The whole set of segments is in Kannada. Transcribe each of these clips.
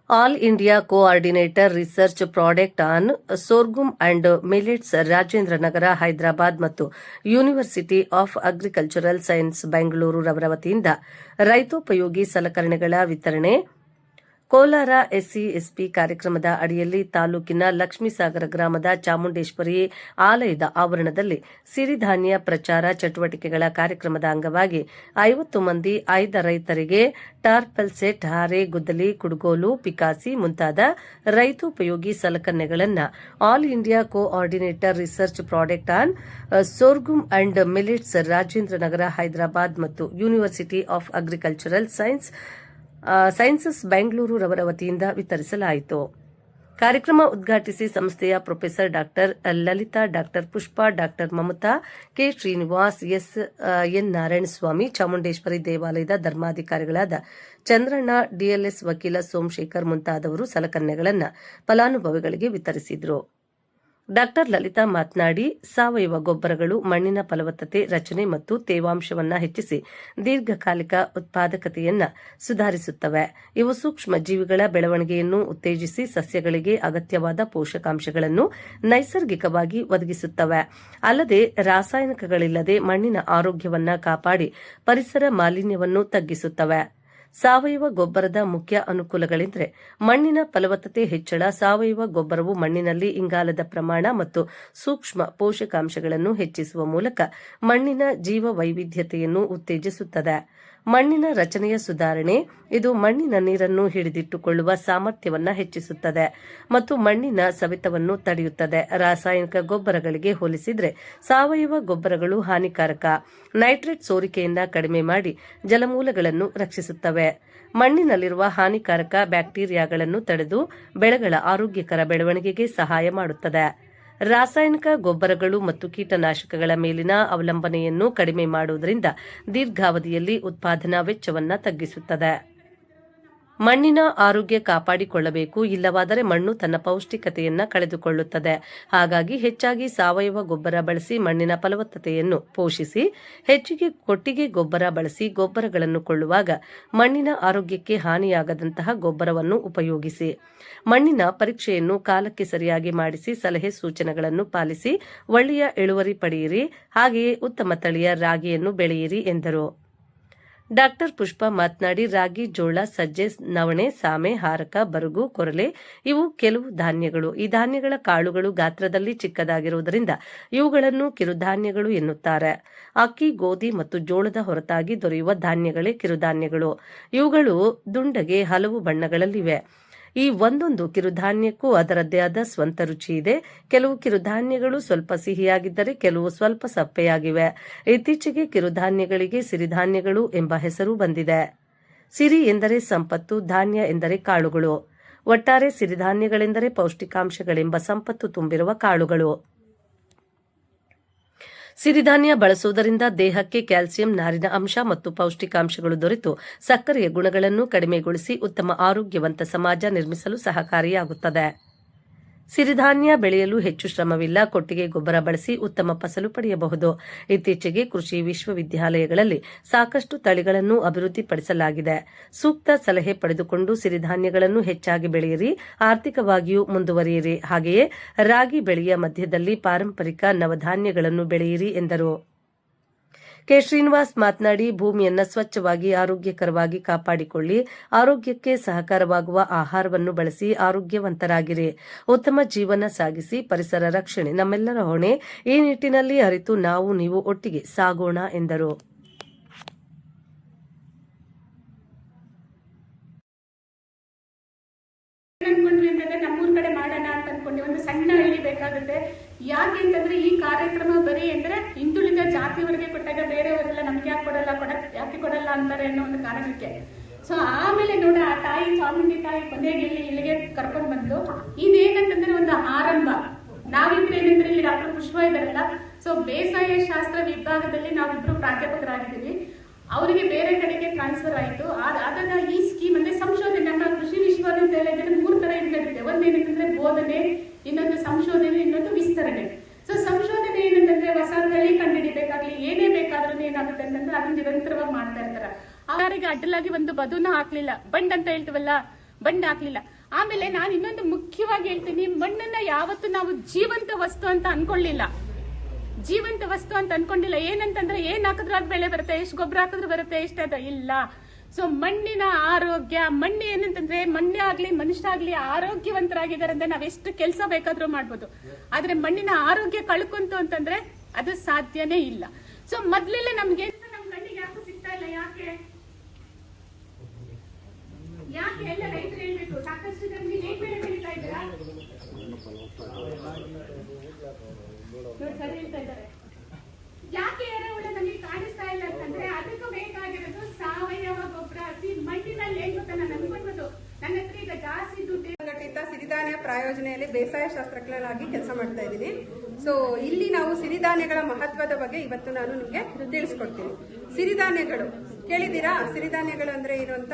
All India Coordinator Research Project on Sorghum and Millets Rajendra Nagar Hyderabad ಮತ್ತು university of agricultural science Bengaluru ರವರ ವತಿಯಿಂದ ರೈತೋಪಯೋಗಿ ಸಲಕರಣೆಗಳ ವಿತರಣೆ ಕೋಲಾರ ಎಸ್ಸಿ ಎಸ್ಪಿ ಕಾರ್ಯಕ್ರಮದ ಅಡಿಯಲ್ಲಿ ತಾಲೂಕಿನ ಲಕ್ಷ್ಮೀಸಾಗರ ಗ್ರಾಮದ ಚಾಮುಂಡೇಶ್ವರಿ ಆಲಯದ ಆವರಣದಲ್ಲಿ ಸಿರಿಧಾನ್ಯ ಪ್ರಚಾರ ಚಟುವಟಿಕೆಗಳ ಕಾರ್ಯಕ್ರಮದ ಅಂಗವಾಗಿ 50 ಮಂದಿ ಆಯ್ದ ರೈತರಿಗೆ ಟಾರ್ಪಲ್ ಸೆಟ್, ಹಾರೆ, ಗುದ್ದಲಿ, ಕುಡುಗೋಲು, ಪಿಕಾಸಿ ಮುಂತಾದ ರೈತೋಪಯೋಗಿ ಸಲಕರಣೆಗಳನ್ನು all India coordinator research project on sorghum and millets Rajendra Nagar Hyderabad ಮತ್ತು university of agricultural sciences Bengaluru ರವರ ವತಿಯಿಂದ ವಿತರಿಸಲಾಯಿತು. ಕಾರ್ಯಕ್ರಮ ಉದ್ಘಾಟಿಸಿ ಸಂಸ್ಥೆಯ professor doctor Lalitha, doctor Pushpa, doctor Mamata, K Srinivas, N Narayanaswamy, Chamundeshwari ದೇವಾಲಯದ ಧರ್ಮಾಧಿಕಾರಿಗಳಾದ ಚಂದ್ರಣ್ಣ, ಡಿಎಲ್ಎಸ್ ವಕೀಲ ಸೋಮಶೇಖರ್ ಮುಂತಾದವರು ಸಲಕರಣೆಗಳನ್ನು ಫಲಾನುಭವಿಗಳಿಗೆ ವಿತರಿಸಿದರು. ಡಾಕ್ಟರ್ ಲಲಿತಾ ಮಾತನಾಡಿ, ಸಾವಯವ ಗೊಬ್ಬರಗಳು ಮಣ್ಣಿನ ಫಲವತ್ತತೆ, ರಚನೆ ಮತ್ತು ತೇವಾಂಶವನ್ನು ಹೆಚ್ಚಿಸಿ ದೀರ್ಘಕಾಲಿಕ ಉತ್ಪಾದಕತೆಯನ್ನು ಸುಧಾರಿಸುತ್ತವೆ. ಇವು ಸೂಕ್ಷ್ಮ ಜೀವಿಗಳ ಬೆಳವಣಿಗೆಯನ್ನು ಉತ್ತೇಜಿಸಿ ಸಸ್ಯಗಳಿಗೆ ಅಗತ್ಯವಾದ ಪೋಷಕಾಂಶಗಳನ್ನು ನೈಸರ್ಗಿಕವಾಗಿ ಒದಗಿಸುತ್ತವೆ. ಅಲ್ಲದೆ ರಾಸಾಯನಿಕಗಳಿಲ್ಲದೆ ಮಣ್ಣಿನ ಆರೋಗ್ಯವನ್ನು ಕಾಪಾಡಿ ಪರಿಸರ ಮಾಲಿನ್ಯವನ್ನು ತಗ್ಗಿಸುತ್ತವೆ. ಸಾವಯವ ಗೊಬ್ಬರದ ಮುಖ್ಯ ಅನುಕೂಲಗಳೆಂದರೆ ಮಣ್ಣಿನ ಫಲವತ್ತತೆ ಹೆಚ್ಚಳ. ಸಾವಯವ ಗೊಬ್ಬರವು ಮಣ್ಣಿನಲ್ಲಿ ಇಂಗಾಲದ ಪ್ರಮಾಣ ಮತ್ತು ಸೂಕ್ಷ್ಮ ಪೋಷಕಾಂಶಗಳನ್ನು ಹೆಚ್ಚಿಸುವ ಮೂಲಕ ಮಣ್ಣಿನ ಜೀವ ವೈವಿಧ್ಯತೆಯನ್ನು ಉತ್ತೇಜಿಸುತ್ತದೆ. ಮಣ್ಣಿನ ರಚನೆಯ ಸುಧಾರಣೆ. ಇದು ಮಣ್ಣಿನ ನೀರನ್ನು ಹಿಡಿದಿಟ್ಟುಕೊಳ್ಳುವ ಸಾಮರ್ಥ್ಯವನ್ನು ಹೆಚ್ಚಿಸುತ್ತದೆ ಮತ್ತು ಮಣ್ಣಿನ ಸವೆತವನ್ನು ತಡೆಯುತ್ತದೆ. ರಾಸಾಯನಿಕ ಗೊಬ್ಬರಗಳಿಗೆ ಹೋಲಿಸಿದರೆ ಸಾವಯವ ಗೊಬ್ಬರಗಳು ಹಾನಿಕಾರಕ. ನೈಟ್ರೇಟ್ ಸೋರಿಕೆಯನ್ನು ಕಡಿಮೆ ಮಾಡಿ ಜಲಮೂಲಗಳನ್ನು ರಕ್ಷಿಸುತ್ತವೆ. ಮಣ್ಣಿನಲ್ಲಿರುವ ಹಾನಿಕಾರಕ ಬ್ಯಾಕ್ಟೀರಿಯಾಗಳನ್ನು ತಡೆದು ಬೆಳೆಗಳ ಆರೋಗ್ಯಕರ ಬೆಳವಣಿಗೆಗೆ ಸಹಾಯ ಮಾಡುತ್ತದೆ. ರಾಸಾಯನಿಕ ಗೊಬ್ಬರಗಳು ಮತ್ತು ಕೀಟನಾಶಕಗಳ ಮೇಲಿನ ಅವಲಂಬನೆಯನ್ನು ಕಡಿಮೆ ಮಾಡುವುದರಿಂದ ದೀರ್ಘಾವಧಿಯಲ್ಲಿ ಉತ್ಪಾದನಾ ವೆಚ್ಚವನ್ನು ತಗ್ಗಿಸುತ್ತದೆ. ಮಣ್ಣಿನ ಆರೋಗ್ಯ ಕಾಪಾಡಿಕೊಳ್ಳಬೇಕು, ಇಲ್ಲವಾದರೆ ಮಣ್ಣು ತನ್ನ ಪೌಷ್ಟಿಕತೆಯನ್ನು ಕಳೆದುಕೊಳ್ಳುತ್ತದೆ. ಹಾಗಾಗಿ ಹೆಚ್ಚಾಗಿ ಸಾವಯವ ಗೊಬ್ಬರ ಬಳಸಿ ಮಣ್ಣಿನ ಫಲವತ್ತತೆಯನ್ನು ಪೋಷಿಸಿ. ಹೆಚ್ಚಿಗೆ ಕೊಟ್ಟಿಗೆ ಗೊಬ್ಬರ ಬಳಸಿ ಗೊಬ್ಬರಗಳನ್ನು ಕೊಳ್ಳುವಾಗ ಮಣ್ಣಿನ ಆರೋಗ್ಯಕ್ಕೆ ಹಾನಿಯಾಗದಂತಹ ಗೊಬ್ಬರವನ್ನು ಉಪಯೋಗಿಸಿ. ಮಣ್ಣಿನ ಪರೀಕ್ಷೆಯನ್ನು ಕಾಲಕ್ಕೆ ಸರಿಯಾಗಿ ಮಾಡಿಸಿ ಸಲಹೆ ಸೂಚನೆಗಳನ್ನು ಪಾಲಿಸಿ ಒಳ್ಳೆಯ ಇಳುವರಿ ಪಡೆಯಿರಿ. ಹಾಗೆಯೇ ಉತ್ತಮ ತಳಿಯ ರಾಗಿಯನ್ನು ಬೆಳೆಯಿರಿ ಎಂದರು. ಡಾಕ್ಟರ್ ಪುಷ್ಪಾ ಮಾತನಾಡಿ, ರಾಗಿ, ಜೋಳ, ಸಜ್ಜೆ, ನವಣೆ, ಸಾಮೆ, ಹಾರಕ, ಬರಗು, ಕೊರಲೆ ಇವು ಕೆಲವು ಧಾನ್ಯಗಳು. ಈ ಧಾನ್ಯಗಳ ಕಾಳುಗಳು ಗಾತ್ರದಲ್ಲಿ ಚಿಕ್ಕದಾಗಿರುವುದರಿಂದ ಇವುಗಳನ್ನು ಕಿರುಧಾನ್ಯಗಳು ಎನ್ನುತ್ತಾರೆ. ಅಕ್ಕಿ, ಗೋಧಿ ಮತ್ತು ಜೋಳದ ಹೊರತಾಗಿ ದೊರೆಯುವ ಧಾನ್ಯಗಳೇ ಕಿರುಧಾನ್ಯಗಳು. ಇವುಗಳು ದುಂಡಗೆ ಹಲವು ಬಣ್ಣಗಳಲ್ಲಿವೆ. ಈ ಒಂದೊಂದು ಕಿರುಧಾನ್ಯಕ್ಕೂ ಅದರದ್ದೇ ಆದ ಸ್ವಂತ ರುಚಿ ಇದೆ. ಕೆಲವು ಕಿರುಧಾನ್ಯಗಳು ಸ್ವಲ್ಪ ಸಿಹಿಯಾಗಿದ್ದರೆ ಕೆಲವು ಸ್ವಲ್ಪ ಸಪ್ಪೆಯಾಗಿವೆ. ಇತ್ತೀಚೆಗೆ ಕಿರುಧಾನ್ಯಗಳಿಗೆ ಸಿರಿಧಾನ್ಯಗಳು ಎಂಬ ಹೆಸರು ಬಂದಿದೆ. ಸಿರಿ ಎಂದರೆ ಸಂಪತ್ತು, ಧಾನ್ಯ ಎಂದರೆ ಕಾಳುಗಳು. ಒಟ್ಟಾರೆ ಸಿರಿಧಾನ್ಯಗಳೆಂದರೆ ಪೌಷ್ಟಿಕಾಂಶಗಳೆಂಬ ಸಂಪತ್ತು ತುಂಬಿರುವ ಕಾಳುಗಳು. ಸಿರಿಧಾನ್ಯ ಬಳಸುವುದರಿಂದ ದೇಹಕ್ಕೆ ಕ್ಯಾಲ್ಸಿಯಂ, ನಾರಿನ ಅಂಶ ಮತ್ತು ಪೌಷ್ಟಿಕಾಂಶಗಳು ದೊರೆತು ಸಕ್ಕರೆಯ ಗುಣಗಳನ್ನು ಕಡಿಮೆಗೊಳಿಸಿ ಉತ್ತಮ ಆರೋಗ್ಯವಂತ ಸಮಾಜ ನಿರ್ಮಿಸಲು ಸಹಕಾರಿಯಾಗುತ್ತದೆ. ಸಿರಿಧಾನ್ಯ ಬೆಳೆಯಲು ಹೆಚ್ಚು ಶ್ರಮವಿಲ್ಲ. ಕೊಟ್ಟಿಗೆ ಗೊಬ್ಬರ ಬಳಸಿ ಉತ್ತಮ ಫಸಲು ಪಡೆಯಬಹುದು. ಇತ್ತೀಚೆಗೆ ಕೃಷಿ ವಿಶ್ವವಿದ್ಯಾಲಯಗಳಲ್ಲಿ ಸಾಕಷ್ಟು ತಳಿಗಳನ್ನು ಅಭಿವೃದ್ಧಿಪಡಿಸಲಾಗಿದೆ. ಸೂಕ್ತ ಸಲಹೆ ಪಡೆದುಕೊಂಡು ಸಿರಿಧಾನ್ಯಗಳನ್ನು ಹೆಚ್ಚಾಗಿ ಬೆಳೆಯಿರಿ, ಆರ್ಥಿಕವಾಗಿಯೂ ಮುಂದುವರಿಯಿರಿ. ಹಾಗೆಯೇ ರಾಗಿ ಬೆಳೆಯ ಮಧ್ಯದಲ್ಲಿ ಪಾರಂಪರಿಕ ನವಧಾನ್ಯಗಳನ್ನು ಬೆಳೆಯಿರಿ ಎಂದರು. ಕೆ ಶ್ರೀನಿವಾಸ್ ಮಾತನಾಡಿ, ಭೂಮಿಯನ್ನು ಸ್ವಚ್ಛವಾಗಿ ಆರೋಗ್ಯಕರವಾಗಿ ಕಾಪಾಡಿಕೊಳ್ಳಿ. ಆರೋಗ್ಯಕ್ಕೆ ಸಹಕಾರವಾಗುವ ಆಹಾರವನ್ನು ಬಳಸಿ ಆರೋಗ್ಯವಂತರಾಗಿರಿ. ಉತ್ತಮ ಜೀವನ ಸಾಗಿಸಿ. ಪರಿಸರ ರಕ್ಷಣೆ ನಮ್ಮೆಲ್ಲರ ಹೊಣೆ. ಈ ನಿಟ್ಟಿನಲ್ಲಿ ಅರಿತು ನಾವು ನೀವು ಒಟ್ಟಿಗೆ ಸಾಗೋಣ ಎಂದರು. ನಮ್ಮೂರ್ ಕಡೆ ಮಾಡೋಣ ಅಂತ ಅನ್ಕೊಂಡೆ. ಒಂದು ಸಣ್ಣ ಹಳ್ಳಿ ಬೇಕಾಗುತ್ತೆ. ಯಾಕೆ ಅಂತಂದ್ರೆ ಈ ಕಾರ್ಯಕ್ರಮ ಬರೀ ಅಂದ್ರೆ ಹಿಂದುಳಿದ ಜಾತಿಯವರಿಗೆ ಕೊಟ್ಟಾಗ ಬೇರೆಯವರೆಲ್ಲ ನಮ್ಗೆ ಯಾಕೆ ಕೊಡಲ್ಲ ಅಂತಾರೆ ಅನ್ನೋ ಒಂದು ಕಾರಣಕ್ಕೆ. ಸೊ ಆಮೇಲೆ ನೋಡ ಆ ತಾಯಿ ಚಾಮುಂಡಿ ತಾಯಿ ಕೊನೆಗೆ ಇಲ್ಲಿಗೆ ಕರ್ಕೊಂಡ್ ಬಂದು ಇದೇನಂತಂದ್ರೆ ಒಂದು ಆರಂಭ. ನಾವಿಬ್ರು ಏನಂದ್ರೆ ಇಲ್ಲಿ ಡಾಕ್ಟರ್ ಪುಷ್ಪಾ ಇದಾರಲ್ಲ, ಸೊ ಬೇಸಾಯ ಶಾಸ್ತ್ರ ವಿಭಾಗದಲ್ಲಿ ನಾವಿಬ್ರು ಪ್ರಾಧ್ಯಾಪಕರಾಗಿದ್ದೀವಿ. ಅವರಿಗೆ ಬೇರೆ ಕಡೆಗೆ ಟ್ರಾನ್ಸ್ಫರ್ ಆಯಿತು. ಆದಾಗ ಈ ಸ್ಕೀಮ್ ಅಂದ್ರೆ ಸಂಶೋಧನೆ ನಮ್ಮ ಕೃಷಿ ವಿಶ್ವವಿದ್ಯಾಲಯದಲ್ಲಿ 3 ತರ ನಡೆದಿದೆ. ಒಂದೇನಂತಂದ್ರೆ ಬೋಧನೆ, ಇನ್ನೊಂದು ಸಂಶೋಧನೆ, ಇನ್ನೊಂದು ವಿಸ್ತರಣೆ. ಸೊ ಸಂಶೋಧನೆ ಏನಂತಂದ್ರೆ ಹೊಸ ತಳಿ ಕಂಡುಹಿಡಿಬೇಕಾಗ್ಲಿ ಏನೇ ಬೇಕಾದ್ರೂ ಏನಾಗುತ್ತೆ ಅಂತಂದ್ರೆ ಅದನ್ನ ನಿರಂತರವಾಗಿ ಮಾಡ್ತಾ ಇರ್ತಾರೆ. ಅವರಿಗೆ ಅಡ್ಡಲಾಗಿ ಒಂದು ಬದುನ ಹಾಕ್ಲಿಲ್ಲ, ಬಂಡ್ ಅಂತ ಹೇಳ್ತೀವಲ್ಲ, ಬಂಡ್ ಹಾಕ್ಲಿಲ್ಲ. ಆಮೇಲೆ ನಾನು ಇನ್ನೊಂದು ಮುಖ್ಯವಾಗಿ ಹೇಳ್ತೀನಿ, ಮಣ್ಣನ್ನ ಯಾವತ್ತೂ ನಾವು ಜೀವಂತ ವಸ್ತು ಅಂತ ಅನ್ಕೊಳ್ಳಿಲ್ಲ. ಜೀವಂತ ವಸ್ತು ಅಂತ ಅನ್ಕೊಂಡಿಲ್ಲ. ಏನಂತಂದ್ರೆ ಏನ್ ಹಾಕಿದ್ರೆ ಅದು ಬೆಳೆ ಬರುತ್ತೆ, ಎಷ್ಟು ಗೊಬ್ಬರ ಹಾಕಿದ್ರೆ ಬರುತ್ತೆ, ಎಷ್ಟದ ಇಲ್ಲ. ಸೊ ಮಣ್ಣಿನ ಆರೋಗ್ಯ, ಮಣ್ಣು ಏನಂತಂದ್ರೆ ಮಣ್ಣೆ ಆಗ್ಲಿ ಮನುಷ್ಯ ಆಗ್ಲಿ ಆರೋಗ್ಯವಂತರಾಗಿದ್ದಾರೆ ಅಂದ್ರೆ ನಾವ್ ಎಷ್ಟು ಕೆಲಸ ಬೇಕಾದ್ರೂ ಮಾಡ್ಬೋದು. ಆದ್ರೆ ಮಣ್ಣಿನ ಆರೋಗ್ಯ ಕಳ್ಕೊಂತು ಅಂತಂದ್ರೆ ಅದು ಸಾಧ್ಯನೇ ಇಲ್ಲ. ಸೊ ಮೊದ್ಲೆಲ್ಲ ನಮ್ಗೆ ನಮ್ ಕಣ್ಣಿಗೆ ಯಾಕೂ ಸಿಗ್ತಾ ಇಲ್ಲ. ಯಾಕೆ ಎಲ್ಲ ರೈತರು ಹೇಳ್ಬೇಕು, ಸಾಕಷ್ಟು ಜನ ನೀವು ಏನ್ ಬೆಳೆ ಬೆಳೀತಾ ಇದ್ದೀರಾ ನೋಡಿ ಸರ್ ಹೇಳ್ತಾ ಇದ್ದಾರೆ. ಯಾಕೆ ಎರೆಹುಳ ನಮಗೆ ಕಾಣಿಸ್ತಾ ಇಲ್ಲ ಅಂತಂದ್ರೆ ಅದಕ್ಕೂ ಬೇಕಾಗಿರೋದು ಸಾವಯವ ಗೊಬ್ಬರ. ಮಣ್ಣಿನಲ್ಲಿ ಏನ್ ಗೊತ್ತಾ, ನನ್ಗೆ ಬಂದ್ಬಿಟ್ಟು ನನ್ನ ಹತ್ರ ಈಗ ಜಾಸ್ತಿ ದುಡ್ಡು ಸಂಘಟಿತ ಸಿರಿಧಾನ್ಯ ಪ್ರಾಯೋಜನೆಯಲ್ಲಿ ಬೇಸಾಯ ಶಾಸ್ತ್ರಜ್ಞರಾಗಿ ಕೆಲಸ ಮಾಡ್ತಾ ಇದ್ದೀನಿ. ಸೊ ಇಲ್ಲಿ ನಾವು ಸಿರಿಧಾನ್ಯಗಳ ಮಹತ್ವದ ಬಗ್ಗೆ ಇವತ್ತು ನಾನು ನಿಮಗೆ ತಿಳಿಸ್ಕೊಡ್ತೀನಿ. ಸಿರಿಧಾನ್ಯಗಳು ಕೇಳಿದ್ದೀರಾ? ಸಿರಿಧಾನ್ಯಗಳು ಅಂದ್ರೆ ಏನು ಅಂತ?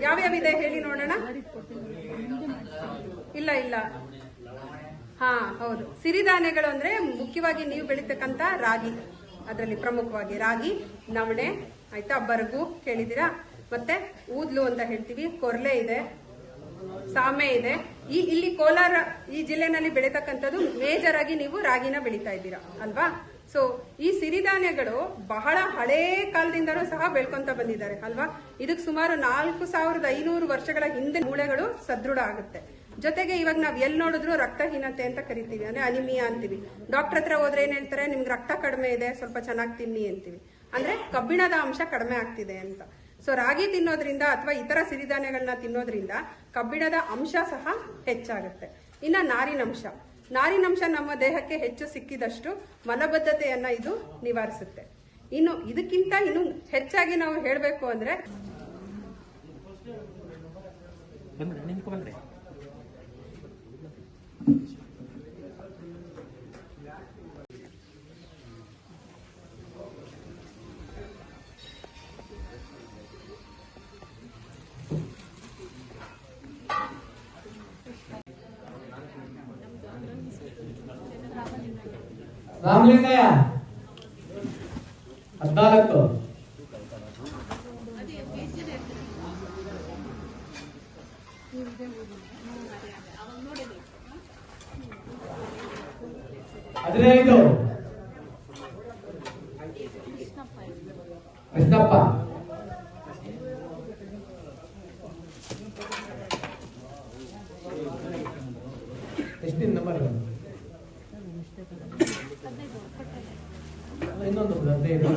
ಯಾವ್ಯಾವಿದೆ ಹೇಳಿ ನೋಡೋಣ. ಇಲ್ಲ ಹಾ ಹೌದು, ಸಿರಿಧಾನ್ಯಗಳು ಅಂದ್ರೆ ಮುಖ್ಯವಾಗಿ ನೀವು ಬೆಳೀತಕ್ಕಂತ ರಾಗಿ, ಅದರಲ್ಲಿ ಪ್ರಮುಖವಾಗಿ ರಾಗಿ, ನವಣೆ, ಆಯ್ತಾ, ಬರಗು ಕೇಳಿದ್ದೀರಾ, ಮತ್ತೆ ಊದ್ಲು ಅಂತ ಹೇಳ್ತೀವಿ, ಕೊರ್ಲೆ ಇದೆ, ಸಾಮೆ ಇದೆ. ಇಲ್ಲಿ ಕೋಲಾರ ಈ ಜಿಲ್ಲೆನಲ್ಲಿ ಬೆಳೀತಕ್ಕಂಥದ್ದು ಮೇಜರ್ ಆಗಿ ನೀವು ರಾಗಿನ ಬೆಳೀತಾ ಇದ್ದೀರಾ ಅಲ್ವಾ. ಸೊ ಈ ಸಿರಿಧಾನ್ಯಗಳು ಬಹಳ ಹಳೇ ಕಾಲದಿಂದನೂ ಸಹ ಬೆಳ್ಕೊಂತ ಬಂದಿದ್ದಾರೆ ಅಲ್ವಾ. ಇದಕ್ಕೆ ಸುಮಾರು 4500 ವರ್ಷಗಳ ಹಿಂದೆ ಮೂಳೆಗಳು ಸದೃಢ ಆಗುತ್ತೆ. ಜೊತೆಗೆ ಇವಾಗ ನಾವ್ ಎಲ್ಲಿ ನೋಡಿದ್ರು ರಕ್ತಹೀನತೆ ಅಂತ ಕರಿತೀವಿ, ಅಂದ್ರೆ ಅನಿಮಿಯಾ ಅಂತೀವಿ. ಡಾಕ್ಟರ್ ಹತ್ರ ಹೋದ್ರೆ ಏನ್ ಹೇಳ್ತಾರೆ, ನಿಮ್ಗೆ ರಕ್ತ ಕಡಿಮೆ ಇದೆ, ಸ್ವಲ್ಪ ಚೆನ್ನಾಗಿ ತಿನ್ನಿ ಅಂತೀವಿ. ಅಂದ್ರೆ ಕಬ್ಬಿಣದ ಅಂಶ ಕಡಿಮೆ ಆಗ್ತಿದೆ ಅಂತ. ಸೊ ರಾಗಿ ತಿನ್ನೋದ್ರಿಂದ ಅಥವಾ ಇತರ ಸಿರಿಧಾನ್ಯಗಳನ್ನ ತಿನ್ನೋದ್ರಿಂದ ಕಬ್ಬಿಣದ ಅಂಶ ಸಹ ಹೆಚ್ಚಾಗುತ್ತೆ. ಇನ್ನ ನಾರಿನಂಶ ನಮ್ಮ ದೇಹಕ್ಕೆ ಹೆಚ್ಚು ಸಿಕ್ಕಿದಷ್ಟು ಮಲಬದ್ಧತೆಯನ್ನ ಇದು ನಿವಾರಿಸುತ್ತೆ. ಇನ್ನು ಇದಕ್ಕಿಂತ ಇನ್ನು ಹೆಚ್ಚಾಗಿ ನಾವು ಹೇಳಬೇಕು ಅಂದ್ರೆ ರಾಮಲಿಂಗಯ್ಯ 14 15 ಕೃಷ್ಣಪ್ಪ ಎಷ್ಟಿನ ನಂಬರ್ ಇನ್ನೊಂದು 15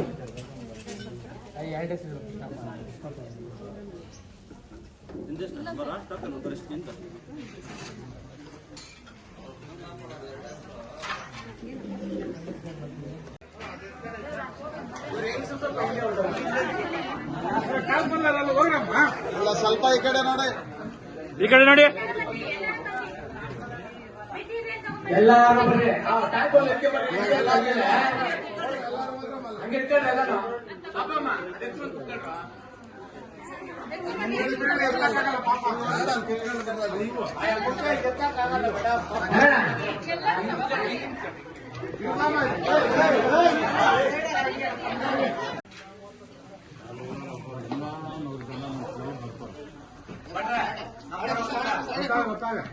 ಸ್ವಲ್ಪ ಈ ಕಡೆ ನೋಡಿ, ಎಲ್ಲಾರು ಬರ್ರಿ.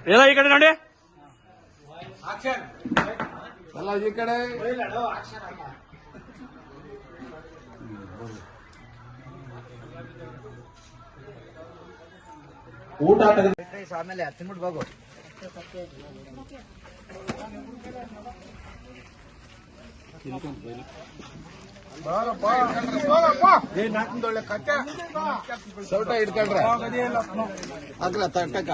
ಎಲ್ಲ ಈ ಕಡೆ ನೋಡಿ, ಎಲ್ಲ ಈ ಕಡೆ. ಊಟ ಆಮೇಲೆ ತಿನ್ಬಿಟ್ಟು ಬಾಗು. ಸೌಟ ಹಿಡ್ಕೊಂಡ್ರೆ ಆಗ್ಲ ತಟ್ಟಕ.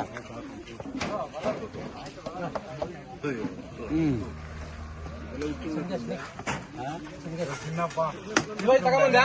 ತಗೊಂಡ